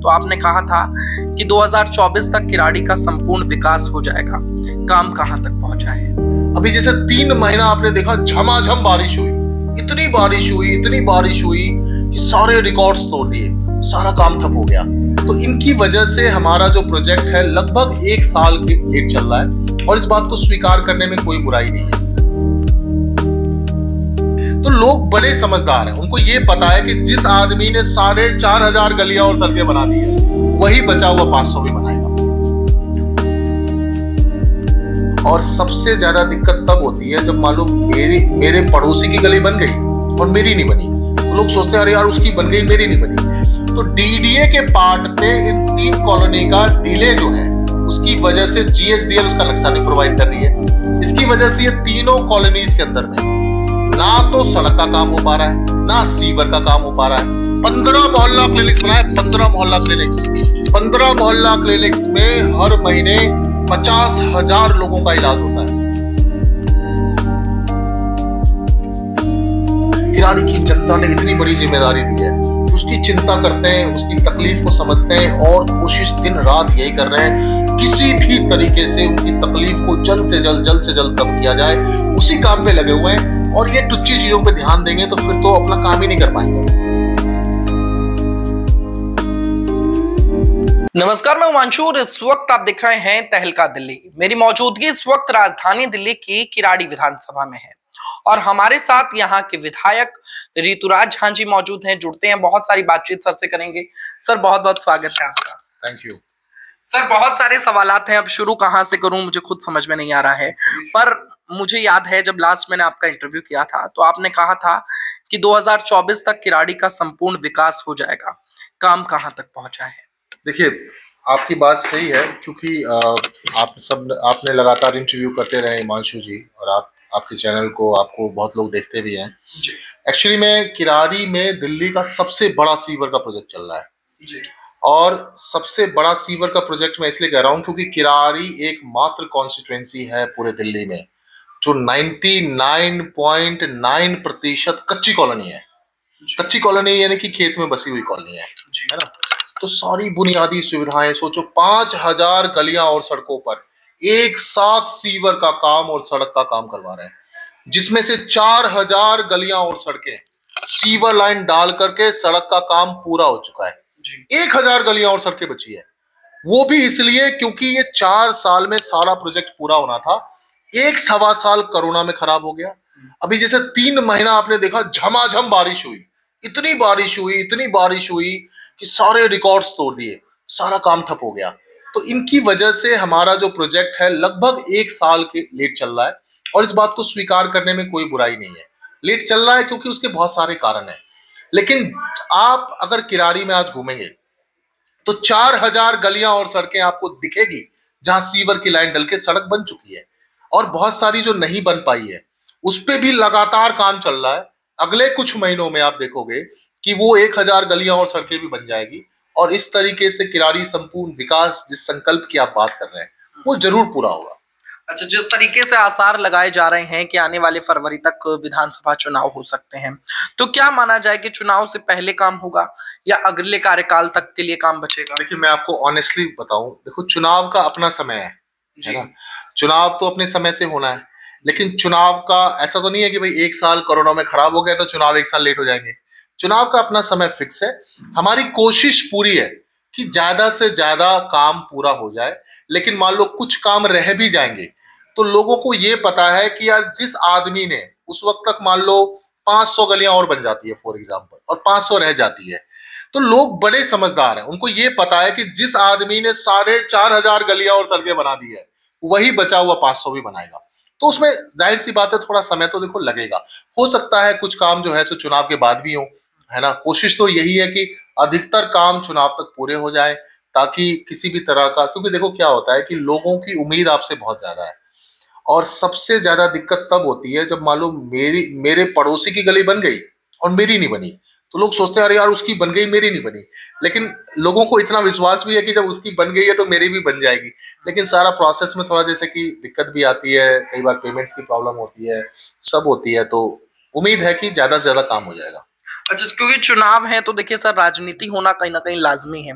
तो आपने कहा था कि 2024 तक किराड़ी का संपूर्ण विकास हो जाएगा। काम कहां तक पहुंचा है? अभी जैसे 3 महीना आपने देखा झमाझम बारिश हुई, इतनी बारिश हुई कि सारे रिकॉर्ड्स तोड़ दिए, सारा काम ठप हो गया। तो इनकी वजह से हमारा जो प्रोजेक्ट है लगभग 1 साल के लेट चल रहा है और इस बात को स्वीकार करने में कोई बुराई नहीं है। तो लोग बड़े समझदार हैं, उनको ये पता है कि जिस आदमी ने 4,500 गलियां और सड़कें बना दी है वही बचा हुआ 500 भी बनाएगा। और सबसे ज्यादा दिक्कत तब होती है जब मालूम मेरे पड़ोसी की गली बन गई और मेरी नहीं बनी, तो लोग सोचते हैं अरे यार उसकी बन गई मेरी नहीं बनी। तो डीडीए के पार्ट पे इन 3 कॉलोनी का डिले जो है उसकी वजह से जीएसडीएल उसका नक्शा नहीं प्रोवाइड कर रही है। इसकी वजह से ये तीनों कॉलोनीज के अंदर में ना तो सड़क का काम हो पा रहा है, ना सीवर का काम हो पा रहा है। 15 मोहल्ला क्लिनिक्स बनाए, 15 मोहल्ला क्लिनिक्स में हर महीने 50,000 लोगों का इलाज होता है। किराड़ी की जनता ने इतनी बड़ी जिम्मेदारी दी है, उसकी चिंता करते हैं, उसकी तकलीफ को समझते हैं और कोशिश दिन रात यही कर रहे हैं किसी भी तरीके से उनकी तकलीफ को जल्द से जल्द कम किया जाए, उसी काम पे लगे हुए हैं। और ये टुच्ची चीजों पे ध्यान देंगे तो फिर तो अपना काम ही नहीं कर पाएंगे। नमस्कार, मैं हिमांशु और इस वक्त आप देख रहे हैं तहलका दिल्ली। मेरी मौजूदगी इस वक्त राजधानी दिल्ली की किराड़ी विधानसभा में है और हमारे साथ यहाँ के विधायक ऋतुराज झा जी मौजूद हैं। जुड़ते हैं, बहुत सारी बातचीत सर से करेंगे। सर बहुत बहुत स्वागत है आपका। Thank you sir. बहुत सारे सवालात हैं, अब शुरू कहाँ से करूं मुझे खुद समझ में नहीं आ रहा है, पर मुझे याद है जब लास्ट मैंने आपका इंटरव्यू किया था तो आपने कहा था कि 2024 तक किराड़ी का संपूर्ण विकास हो जाएगा। काम कहां तक पहुंचा है? देखिए, आपकी बात सही है क्योंकि आपने लगातार इंटरव्यू करते रहे हिमांशु जी, और आपके चैनल को आपको बहुत लोग देखते भी हैं। एक्चुअली में किराड़ी में दिल्ली का सबसे बड़ा सीवर का प्रोजेक्ट चल रहा है जी। और सबसे बड़ा सीवर का प्रोजेक्ट मैं इसलिए कह रहा हूं क्योंकि किराड़ी एकमात्र कॉन्स्टिट्यूएंसी है पूरे दिल्ली में जो 99.9% कच्ची कॉलोनी है। कच्ची कॉलोनी यानी कि खेत में बसी हुई कॉलोनी है ना। तो सारी बुनियादी सुविधाएं सोचो, 5,000 गलियां और सड़कों पर एक साथ सीवर का काम और सड़क का काम करवा रहे हैं, जिसमें से 4,000 गलियां और सड़कें सीवर लाइन डाल करके सड़क का काम पूरा हो चुका है। 1,000 गलियां और सड़कें बची है, वो भी इसलिए क्योंकि ये 4 साल में सारा प्रोजेक्ट पूरा होना था। 1.25 साल कोरोना में खराब हो गया। अभी जैसे 3 महीना आपने देखा झमाझम बारिश हुई, इतनी बारिश हुई कि सारे रिकॉर्ड्स तोड़ दिए, सारा काम ठप हो गया। तो इनकी वजह से हमारा जो प्रोजेक्ट है लगभग 1 साल के लेट चल रहा है और इस बात को स्वीकार करने में कोई बुराई नहीं है। लेट चल रहा है क्योंकि उसके बहुत सारे कारण हैं, लेकिन आप अगर किराड़ी में आज घूमेंगे तो 4,000 गलियां और सड़कें आपको दिखेगी जहां सीवर की लाइन डल के सड़क बन चुकी है और बहुत सारी जो नहीं बन पाई है उस पे भी लगातार काम चल रहा है। अगले कुछ महीनों में आप देखोगे कि वो 1,000 गलियां और सड़कें भी बन जाएगी और इस तरीके से किराड़ी संपूर्ण विकास जिस संकल्प की आप बात कर रहे हैं वो जरूर पूरा होगा। अच्छा, जिस तरीके से आसार लगाए जा रहे हैं कि आने वाले फरवरी तक विधानसभा चुनाव हो सकते हैं, तो क्या माना जाए कि चुनाव से पहले काम होगा या अगले कार्यकाल तक के लिए काम बचेगा? देखिए, मैं आपको ऑनेस्टली बताऊं, देखो चुनाव का अपना समय है ना। चुनाव तो अपने समय से होना है, लेकिन चुनाव का ऐसा तो नहीं है कि भाई 1 साल कोरोना में खराब हो गया तो चुनाव 1 साल लेट हो जाएंगे। चुनाव का अपना समय फिक्स है। हमारी कोशिश पूरी है कि ज्यादा से ज्यादा काम पूरा हो जाए, लेकिन मान लो कुछ काम रह भी जाएंगे तो लोगों को ये पता है कि यार जिस आदमी ने उस वक्त तक मान लो 500 गलियां और बन जाती है फॉर एग्जांपल और 500 रह जाती है, तो लोग बड़े समझदार हैं, उनको ये पता है कि जिस आदमी ने 4,500 गलियां और सड़कें बना दी है वही बचा हुआ 500 भी बनाएगा। तो उसमें जाहिर सी बात है थोड़ा समय तो देखो लगेगा। हो सकता है कुछ काम जो है सो चुनाव के बाद भी हो, है ना। कोशिश तो यही है कि अधिकतर काम चुनाव तक पूरे हो जाए ताकि किसी भी तरह का, क्योंकि देखो क्या होता है कि लोगों की उम्मीद आपसे बहुत ज्यादा है और सबसे ज्यादा दिक्कत तब होती है जब मान लो मेरे पड़ोसी की गली बन गई और मेरी नहीं बनी, तो लोग सोचते हैं अरे यार उसकी बन गई मेरी नहीं बनी। लेकिन लोगों को इतना विश्वास भी है कि जब उसकी बन गई है तो मेरी भी बन जाएगी, लेकिन सारा प्रोसेस में थोड़ा जैसे कि दिक्कत भी आती है, कई बार पेमेंट्स की प्रॉब्लम होती है, सब होती है। तो उम्मीद है कि ज्यादा से ज्यादा काम हो जाएगा। अच्छा, क्योंकि चुनाव है तो देखिए सर, राजनीति होना कहीं ना कहीं लाजमी है।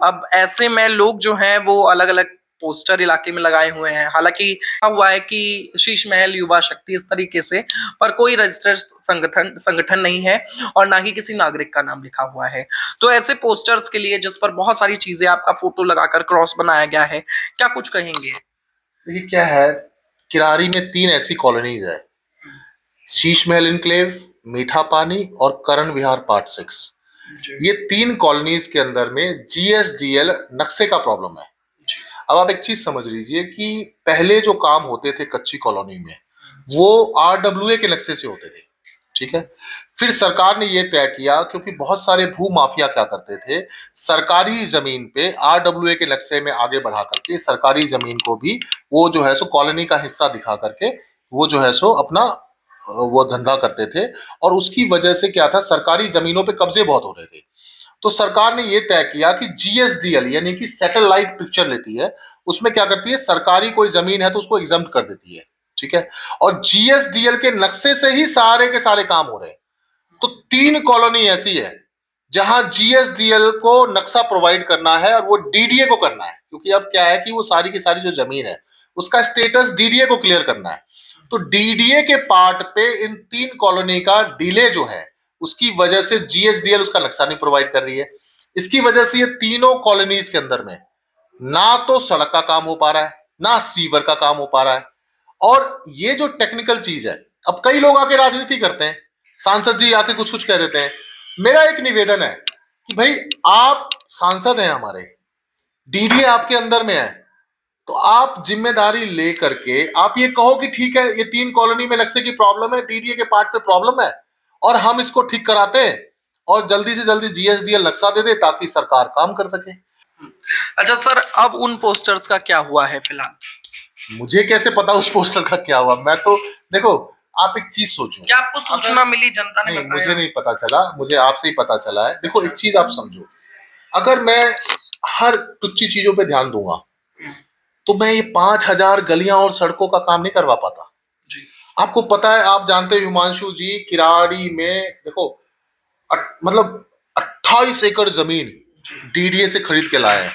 अब ऐसे में लोग जो हैं वो अलग अलग पोस्टर इलाके में लगाए हुए हैं। हालांकि हुआ है कि शीश महल युवा शक्ति इस तरीके से, पर कोई रजिस्टर्ड संगठन नहीं है और ना ही किसी नागरिक का नाम लिखा हुआ है। तो ऐसे पोस्टर्स के लिए जिस पर बहुत सारी चीजें आपका फोटो लगाकर क्रॉस बनाया गया है, क्या कुछ कहेंगे? देखिए क्या है, किरारी में 3 ऐसी कॉलोनीज है, शीश महल इनक्लेव, मीठा पानी और करण विहार पार्ट 6। ये 3 कॉलोनीज के अंदर में जीएसडीएल नक्शे का प्रॉब्लम है। अब आप एक चीज समझ लीजिए कि पहले जो काम होते थे कच्ची कॉलोनी में, वो आरडब्ल्यूए के नक्शे से होते थे, ठीक है। फिर सरकार ने ये तय किया, क्योंकि बहुत सारे भू माफिया क्या करते थे, सरकारी जमीन पे आरडब्ल्यूए के नक्शे में आगे बढ़ा करके सरकारी जमीन को भी वो जो है सो कॉलोनी का हिस्सा दिखा करके वो जो है सो अपना वो धंधा करते थे। और उसकी वजह से क्या था, सरकारी जमीनों पे कब्जे बहुत हो रहे थे। तो सरकार ने यह तय किया कि जीएसडीएल यानी कि सैटेलाइट पिक्चर लेती है, उसमें क्या करती है, सरकारी कोई जमीन है तो उसको एग्जम्प्ट कर देती है, ठीक है। और जीएसडीएल के नक्शे से ही सारे के सारे काम हो रहे हैं। तो 3 कॉलोनी ऐसी है जहां जीएसडीएल को नक्शा प्रोवाइड करना है और वो डीडीए को करना है, क्योंकि अब क्या है कि वो सारी की सारी जो जमीन है उसका स्टेटस डीडीए को क्लियर करना है। तो डीडीए के पार्ट पे इन 3 कॉलोनी का डिले जो है, उसकी वजह से जीएसडीएल उसका नक्शा नहीं प्रोवाइड कर रही है। इसकी वजह से ये तीनों कॉलोनीज के अंदर में ना तो सड़क का काम हो पा रहा है, ना सीवर का काम हो पा रहा है। और ये जो टेक्निकल चीज है, अब कई लोग आके राजनीति करते हैं, सांसद जी आके कुछ कुछ कह देते हैं। मेरा एक निवेदन है कि भाई आप सांसद हैं हमारे, डीडीए आपके अंदर में है, तो आप जिम्मेदारी ले करके आप ये कहो कि ठीक है, ये 3 कॉलोनी में नक्शे की प्रॉब्लम है, डीडीए के पार्ट पे प्रॉब्लम है और हम इसको ठीक कराते हैं और जल्दी से जल्दी जीएसडीएल नक्शा दे दे ताकि सरकार काम कर सके। अच्छा सर, अब उन पोस्टर्स का क्या हुआ है फिलहाल? मुझे कैसे पता उस पोस्टर का क्या हुआ? मैं तो देखो, आप एक चीज सोचो, क्या आपको सूचना मिली, जनता ने नहीं, बताया? मुझे नहीं पता चला, मुझे आपसे ही पता चला है। देखो एक चीज आप समझो, अगर मैं हर तुच्छी चीजों पे ध्यान दूंगा तो मैं ये 5000 गलियां और सड़कों का काम नहीं करवा पाता जी। आपको पता है, आप जानते हो हिमांशु जी, किराड़ी में देखो मतलब 28 एकड़ जमीन डीडीए से खरीद के लाए हैं।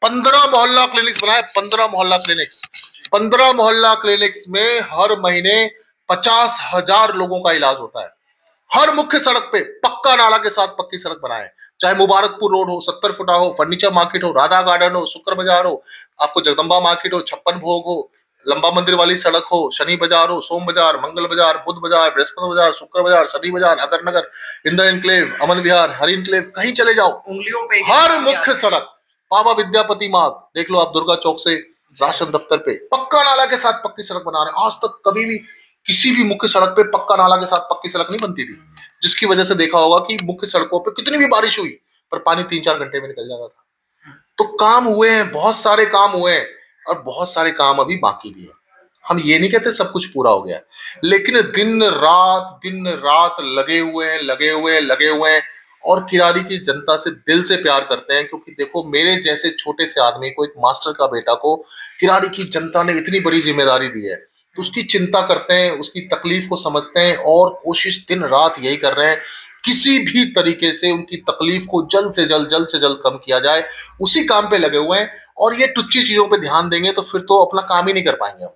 15 मोहल्ला क्लिनिक्स बनाए, 15 मोहल्ला क्लिनिक्स, 15 मोहल्ला क्लिनिक्स में हर महीने 50,000 लोगों का इलाज होता है। हर मुख्य सड़क पे पक्का नाला के साथ पक्की सड़क बनाए, चाहे मुबारकपुर रोड हो, 70 फुटा हो, फर्नीचर मार्केट हो, राधा गार्डन हो, शुक्र बाजार हो, आपको जगदम्बा मार्केट हो, 56 भोग हो, लंबा मंदिर वाली सड़क हो, शनि बाजार हो, सोम बाजार, मंगल बाजार, बुध बाजार, बृहस्पति बाजार, शुक्र बाजार, शनि बाजार, अगर नगर, इंद्र इनक्लेव, अमन विहार, हरि इनक्लेव, कहीं चले जाओ, उंगलियों पे हर मुख्य सड़क, बाबा विद्यापति मार्ग देख लो आप, दुर्गा चौक से राशन दफ्तर पे पक्का नाला के साथ पक्की सड़क बना रहे हैं। आज तक कभी भी किसी भी मुख्य सड़क पे पक्का नाला के साथ पक्की सड़क नहीं बनती थी, जिसकी वजह से देखा होगा कि मुख्य सड़कों पे कितनी भी बारिश हुई पर पानी 3-4 घंटे में निकल जाता था। तो काम हुए हैं, बहुत सारे काम हुए हैं और बहुत सारे काम अभी बाकी भी है। हम ये नहीं कहते सब कुछ पूरा हो गया, लेकिन दिन रात लगे हुए हैं और किराड़ी की जनता से दिल से प्यार करते हैं। क्योंकि देखो, मेरे जैसे छोटे से आदमी को, एक मास्टर का बेटा को किराड़ी की जनता ने इतनी बड़ी जिम्मेदारी दी है, तो उसकी चिंता करते हैं, उसकी तकलीफ को समझते हैं और कोशिश दिन रात यही कर रहे हैं किसी भी तरीके से उनकी तकलीफ को जल्द से जल्द कम किया जाए। उसी काम पे लगे हुए हैं और ये टुच्ची चीजों पे ध्यान देंगे तो फिर तो अपना काम ही नहीं कर पाएंगे हम,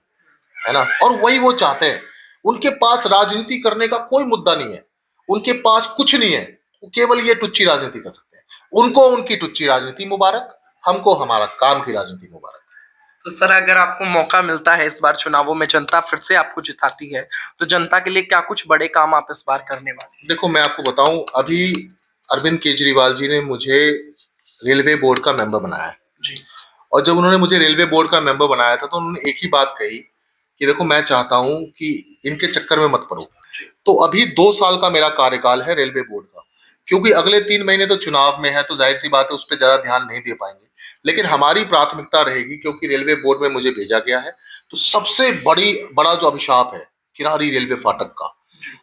है ना। और वही वो चाहते हैं, उनके पास राजनीति करने का कोई मुद्दा नहीं है, उनके पास कुछ नहीं है, वो केवल ये टुच्ची राजनीति कर सकते हैं। उनको उनकी टुच्ची राजनीति मुबारक, हमको हमारा काम की राजनीति मुबारक। तो सर, अगर आपको मौका मिलता है इस बार चुनावों में, जनता फिर से आपको जिताती है, तो जनता के लिए क्या कुछ बड़े काम आप इस बार करने वाले हैं? देखो मैं आपको बताऊं, अभी अरविंद केजरीवाल जी ने मुझे रेलवे बोर्ड का मेंबर बनाया जी। और जब उन्होंने मुझे रेलवे बोर्ड का मेंबर बनाया था तो उन्होंने एक ही बात कही कि देखो, मैं चाहता हूं कि इनके चक्कर में मत पड़ो। तो अभी 2 साल का मेरा कार्यकाल है रेलवे बोर्ड का, क्योंकि अगले 3 महीने तो चुनाव में है, तो जाहिर सी बात है उस पर ज्यादा ध्यान नहीं दे पाएंगे। लेकिन हमारी प्राथमिकता रहेगी, क्योंकि रेलवे बोर्ड में मुझे भेजा गया है, तो सबसे बड़ा जो अभिशाप है किराड़ी रेलवे फाटक का,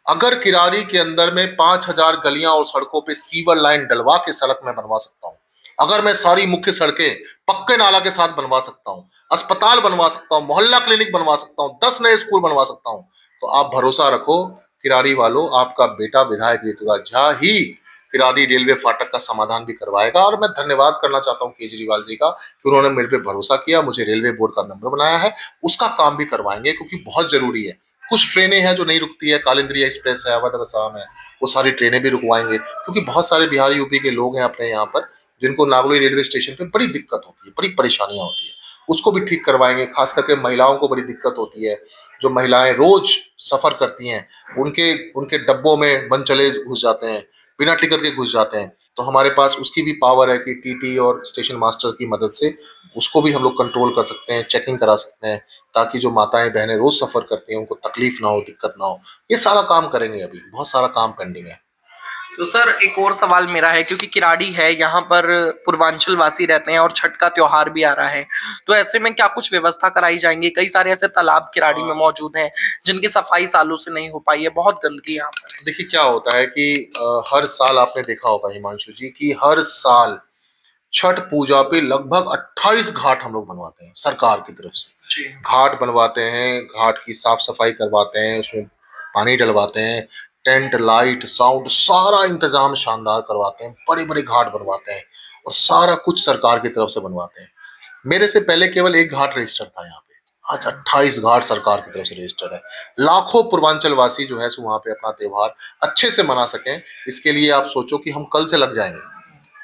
अगर किराड़ी के अंदर में 5000 गलियां और सड़कों पे सीवर लाइन डलवा के सड़क में बनवा सकता हूं, अगर मैं सारी मुख्य सड़कें पक्के नाला के साथ बनवा सकता हूं, अस्पताल बनवा सकता हूं, मोहल्ला क्लिनिक बनवा सकता हूं, 10 नए स्कूल बनवा सकता हूं, तो आप भरोसा रखो किराड़ी वालों, आपका बेटा विधायक ऋतुराज झा ही किराड़ी रेलवे फाटक का समाधान भी करवाएगा। और मैं धन्यवाद करना चाहता हूं केजरीवाल जी का कि उन्होंने मेरे पे भरोसा किया, मुझे रेलवे बोर्ड का मेंबर बनाया है। उसका काम भी करवाएंगे क्योंकि बहुत जरूरी है। कुछ ट्रेनें हैं जो नहीं रुकती है, कालिंदी एक्सप्रेस है, अवध असम है, वो सारी ट्रेनें भी रुकवाएंगे क्योंकि बहुत सारे बिहार यूपी के लोग हैं अपने यहाँ पर जिनको नागलोई रेलवे स्टेशन पे बड़ी दिक्कत होती है, बड़ी परेशानियां होती है, उसको भी ठीक करवाएंगे। खास करके महिलाओं को बड़ी दिक्कत होती है, जो महिलाएं रोज सफर करती हैं, उनके उनके डब्बों में मनचले घुस जाते हैं, बिना टिकट के घुस जाते हैं। तो हमारे पास उसकी भी पावर है कि टीटी और स्टेशन मास्टर की मदद से उसको भी हम लोग कंट्रोल कर सकते हैं, चेकिंग करा सकते हैं, ताकि जो माताएं बहनें रोज सफर करती हैं उनको तकलीफ ना हो, दिक्कत ना हो। ये सारा काम करेंगे, अभी बहुत सारा काम पेंडिंग है। तो सर एक और सवाल मेरा है, क्योंकि किराड़ी है, यहाँ पर पूर्वांचल वासी रहते हैं और छठ का त्योहार भी आ रहा है, तो ऐसे में क्या कुछ व्यवस्था कराई जाएंगी? कई सारे ऐसे तालाब किराड़ी में मौजूद हैं जिनकी सफाई सालों से नहीं हो पाई है, बहुत गंदगी यहाँ पर। देखिए क्या होता है कि हर साल आपने देखा होगा हिमांशु जी की हर साल छठ पूजा पे लगभग 28 घाट हम लोग बनवाते हैं सरकार की तरफ से। घाट बनवाते हैं, घाट की साफ सफाई करवाते हैं, उसमें पानी डलवाते हैं, टेंट लाइट साउंड सारा इंतजाम शानदार करवाते हैं, बड़े बड़े घाट बनवाते हैं और सारा कुछ सरकार की तरफ से बनवाते हैं। मेरे से पहले केवल एक घाट रजिस्टर था यहाँ पे, आज 28 घाट सरकार की तरफ से रजिस्टर है। लाखों पूर्वांचल वासी जो है सो वहां पे अपना त्योहार अच्छे से मना सकें, इसके लिए आप सोचो कि हम कल से लग जाएंगे,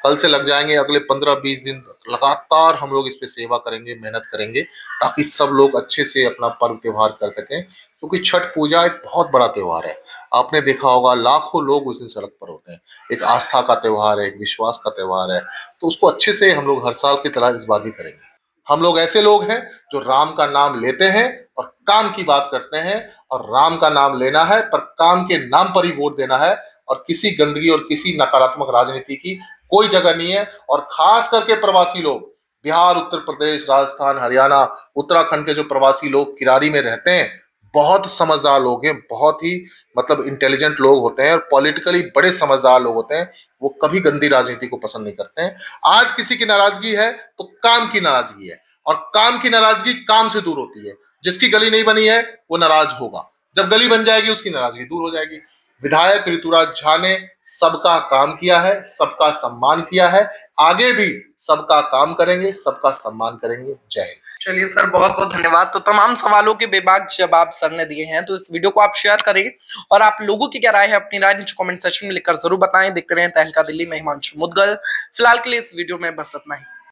कल से लग जाएंगे, अगले 15-20 दिन लगातार हम लोग इस पे सेवा करेंगे, मेहनत करेंगे, ताकि सब लोग अच्छे से अपना पर्व त्योहार कर सकें। क्योंकि छठ पूजा एक बहुत बड़ा त्योहार है, आपने देखा होगा लाखों लोग उस दिन सड़क पर होते हैं। एक आस्था का त्योहार है, एक विश्वास का त्योहार है, तो उसको अच्छे से हम लोग हर साल की तरह इस बार भी करेंगे। हम लोग ऐसे लोग हैं जो राम का नाम लेते हैं और काम की बात करते हैं, और राम का नाम लेना है पर काम के नाम पर ही वोट देना है, और किसी गंदगी और किसी नकारात्मक राजनीति की कोई जगह नहीं है। और खास करके प्रवासी लोग, बिहार, उत्तर प्रदेश, राजस्थान, हरियाणा, उत्तराखंड के जो प्रवासी लोग किराड़ी में रहते हैं, बहुत समझदार लोग हैं, बहुत ही मतलब इंटेलिजेंट लोग होते हैं और पॉलिटिकली बड़े समझदार लोग होते हैं। वो कभी गंदी राजनीति को पसंद नहीं करते हैं। आज किसी की नाराजगी है तो काम की नाराजगी है, और काम की नाराजगी काम से दूर होती है। जिसकी गली नहीं बनी है वो नाराज होगा, जब गली बन जाएगी उसकी नाराजगी दूर हो जाएगी। विधायक ऋतुराज झा ने सबका काम किया है, सबका सम्मान किया है, आगे भी सबका काम करेंगे, सबका सम्मान करेंगे। जय हिंद। चलिए सर, बहुत बहुत धन्यवाद। तो तमाम सवालों के बेबाक जवाब सर ने दिए हैं, तो इस वीडियो को आप शेयर करें और आप लोगों की क्या राय है अपनी राय नीचे कमेंट सेक्शन में लिखकर जरूर बताएं। देखते रहें तहलका दिल्ली में हिमांशु मुदगल। फिलहाल के लिए इस वीडियो में बस इतना ही।